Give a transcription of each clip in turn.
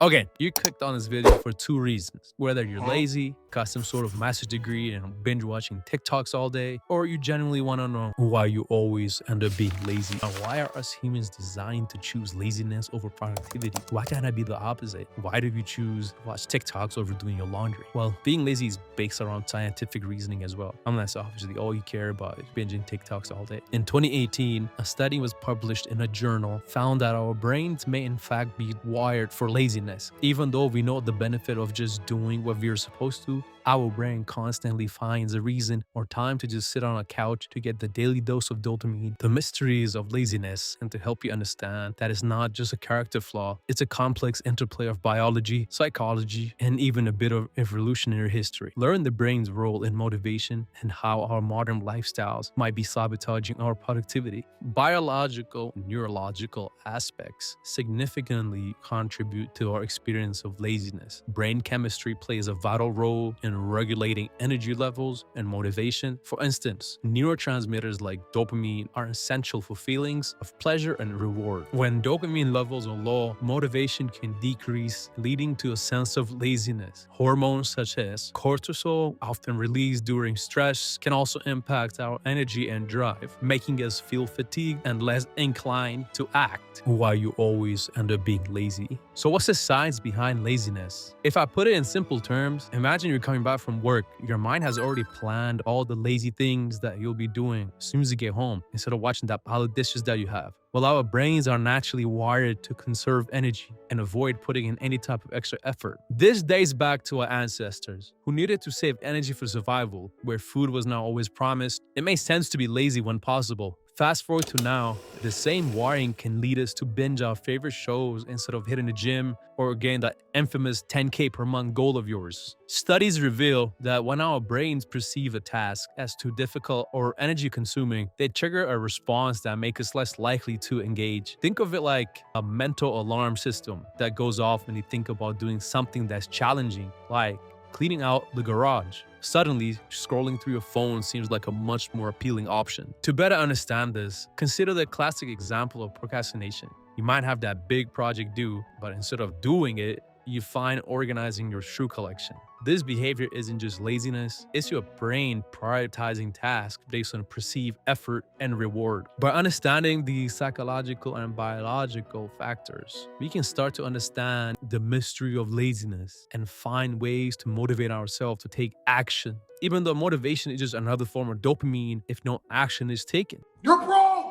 Okay, you clicked on this video for two reasons. Whether you're lazy, got some sort of master's degree and binge watching TikToks all day, or you genuinely want to know why you always end up being lazy. And why are us humans designed to choose laziness over productivity? Why can't I be the opposite? Why do you choose to watch TikToks over doing your laundry? Well, being lazy is based around scientific reasoning as well. Unless obviously all you care about is binging TikToks all day. In 2018, a study was published in a journal found that our brains may in fact be wired for laziness. Even though we know the benefit of just doing what we're supposed to, our brain constantly finds a reason or time to just sit on a couch to get the daily dose of dopamine. The mysteries of laziness, and to help you understand that it's not just a character flaw, it's a complex interplay of biology, psychology, and even a bit of evolutionary history. Learn the brain's role in motivation and how our modern lifestyles might be sabotaging our productivity. Biological and neurological aspects significantly contribute to our experience of laziness. Brain chemistry plays a vital role in regulating energy levels and motivation. For instance, neurotransmitters like dopamine are essential for feelings of pleasure and reward. When dopamine levels are low, motivation can decrease, leading to a sense of laziness. Hormones such as cortisol, often released during stress, can also impact our energy and drive, making us feel fatigued and less inclined to act. Why you always end up being lazy. So what's the science behind laziness? If I put it in simple terms, imagine you're coming back from work. Your mind has already planned all the lazy things that you'll be doing as soon as you get home, instead of watching that pile of dishes that you have. Well, our brains are naturally wired to conserve energy and avoid putting in any type of extra effort. This dates back to our ancestors, who needed to save energy for survival, where food was not always promised. It makes sense to be lazy when possible. Fast forward to now, the same wiring can lead us to binge our favorite shows instead of hitting the gym or gain that infamous 10K per month goal of yours. Studies reveal that when our brains perceive a task as too difficult or energy consuming, they trigger a response that makes us less likely to engage. Think of it like a mental alarm system that goes off when you think about doing something that's challenging, like cleaning out the garage. Suddenly, scrolling through your phone seems like a much more appealing option. To better understand this, consider the classic example of procrastination. You might have that big project due, but instead of doing it, you find organizing your shoe collection. This behavior isn't just laziness, it's your brain prioritizing tasks based on perceived effort and reward. By understanding the psychological and biological factors, we can start to understand the mystery of laziness and find ways to motivate ourselves to take action. Even though motivation is just another form of dopamine if no action is taken. You're broke!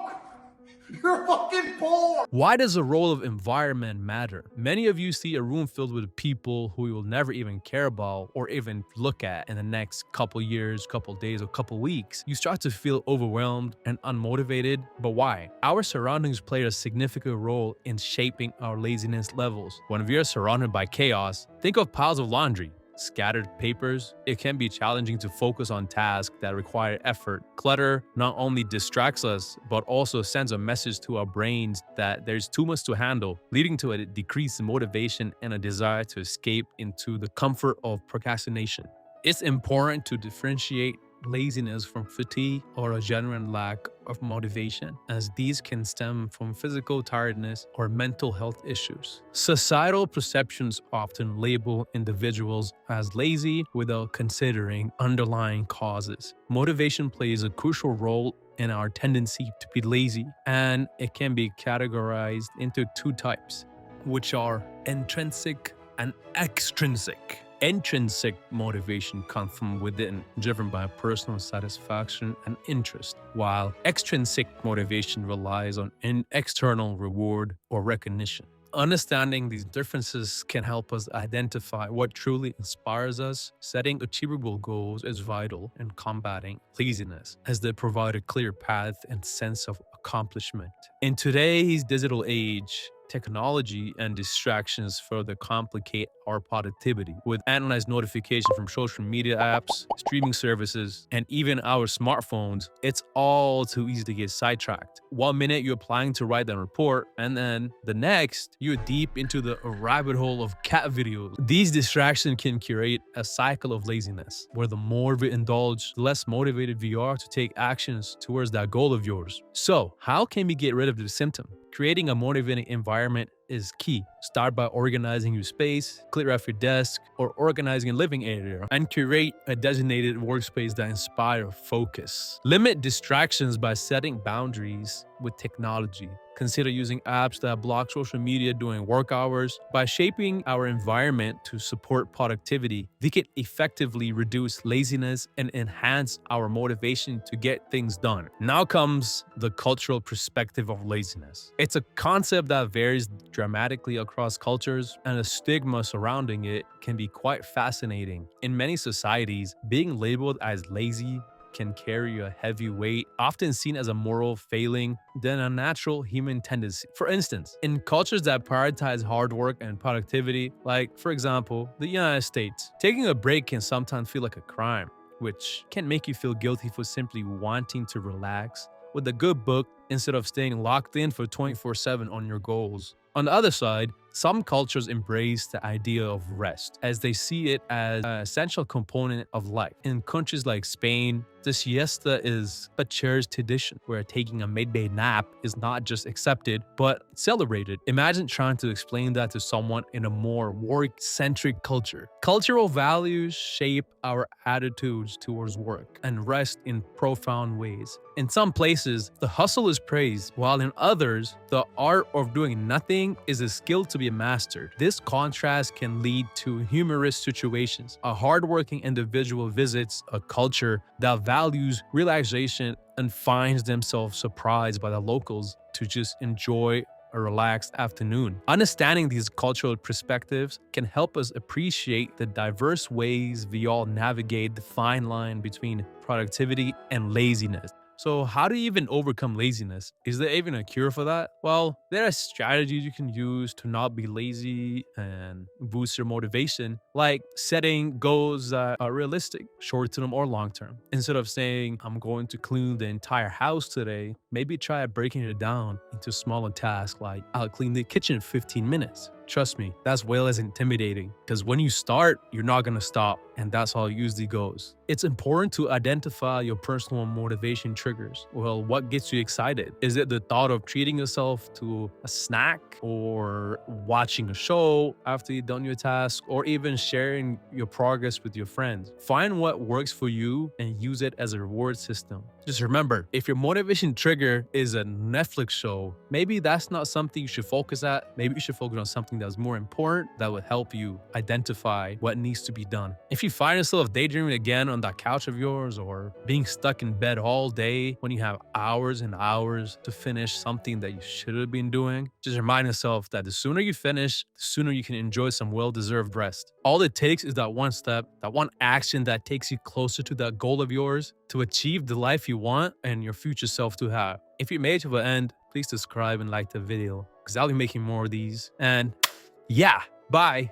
You're fucking poor! Why does the role of environment matter? Many of you see a room filled with people who you will never even care about or even look at in the next couple years, couple days, or couple weeks. You start to feel overwhelmed and unmotivated. But why? Our surroundings play a significant role in shaping our laziness levels. When we are surrounded by chaos, think of piles of laundry. Scattered papers, it can be challenging to focus on tasks that require effort. Clutter not only distracts us, but also sends a message to our brains that there's too much to handle, leading to a decreased motivation and a desire to escape into the comfort of procrastination. It's important to differentiate laziness from fatigue or a genuine lack of motivation, as these can stem from physical tiredness or mental health issues. Societal perceptions often label individuals as lazy without considering underlying causes. Motivation plays a crucial role in our tendency to be lazy, and it can be categorized into two types, which are intrinsic and extrinsic. Intrinsic motivation comes from within, driven by personal satisfaction and interest, while extrinsic motivation relies on external reward or recognition. Understanding these differences can help us identify what truly inspires us. Setting achievable goals is vital in combating laziness, as they provide a clear path and sense of accomplishment. In today's digital age, technology and distractions further complicate our productivity. With endless notifications from social media apps, streaming services, and even our smartphones, it's all too easy to get sidetracked. One minute you're planning to write a report, and then the next, you're deep into the rabbit hole of cat videos. These distractions can create a cycle of laziness, where the more we indulge, the less motivated we are to take actions towards that goal of yours. So, how can we get rid of the symptom? Creating a motivating environment is key. Start by organizing your space, clear off your desk, or organizing a living area, and curate a designated workspace that inspires focus. Limit distractions by setting boundaries with technology. Consider using apps that block social media during work hours. By shaping our environment to support productivity, we can effectively reduce laziness and enhance our motivation to get things done. Now comes the cultural perspective of laziness. It's a concept that varies dramatically across cultures, and the stigma surrounding it can be quite fascinating. In many societies, being labeled as lazy can carry a heavy weight, often seen as a moral failing than a natural human tendency. For instance, in cultures that prioritize hard work and productivity, like, for example, the United States, taking a break can sometimes feel like a crime, which can make you feel guilty for simply wanting to relax with a good book instead of staying locked in for 24/7 on your goals. On the other side, some cultures embrace the idea of rest as they see it as an essential component of life. In countries like Spain, the siesta is a cherished tradition where taking a midday nap is not just accepted, but celebrated. Imagine trying to explain that to someone in a more work-centric culture. Cultural values shape our attitudes towards work and rest in profound ways. In some places, the hustle is praised, while in others, the art of doing nothing is a skill to be mastered. This contrast can lead to humorous situations. A hardworking individual visits a culture that values relaxation and finds themselves surprised by the locals to just enjoy a relaxed afternoon. Understanding these cultural perspectives can help us appreciate the diverse ways we all navigate the fine line between productivity and laziness. So how do you even overcome laziness? Is there even a cure for that? Well, there are strategies you can use to not be lazy and boost your motivation, like setting goals that are realistic, short-term or long-term. Instead of saying, I'm going to clean the entire house today, maybe try breaking it down into smaller tasks like, I'll clean the kitchen in 15 minutes. Trust me, that's way less intimidating because when you start, you're not going to stop, and that's how it usually goes. It's important to identify your personal motivation triggers. Well, what gets you excited? Is it the thought of treating yourself to a snack, or watching a show after you've done your task, or even sharing your progress with your friends? Find what works for you and use it as a reward system. Just remember, if your motivation trigger is a Netflix show, maybe that's not something you should focus at. Maybe you should focus on something that's more important that would help you identify what needs to be done. If you find yourself daydreaming again on that couch of yours, or being stuck in bed all day when you have hours and hours to finish something that you should have been doing, just remind yourself that the sooner you finish, the sooner you can enjoy some well-deserved rest. All it takes is that one step, that one action that takes you closer to that goal of yours to achieve the life you want and your future self to have. If you made it to the end, please subscribe and like the video because I'll be making more of these. And yeah, bye.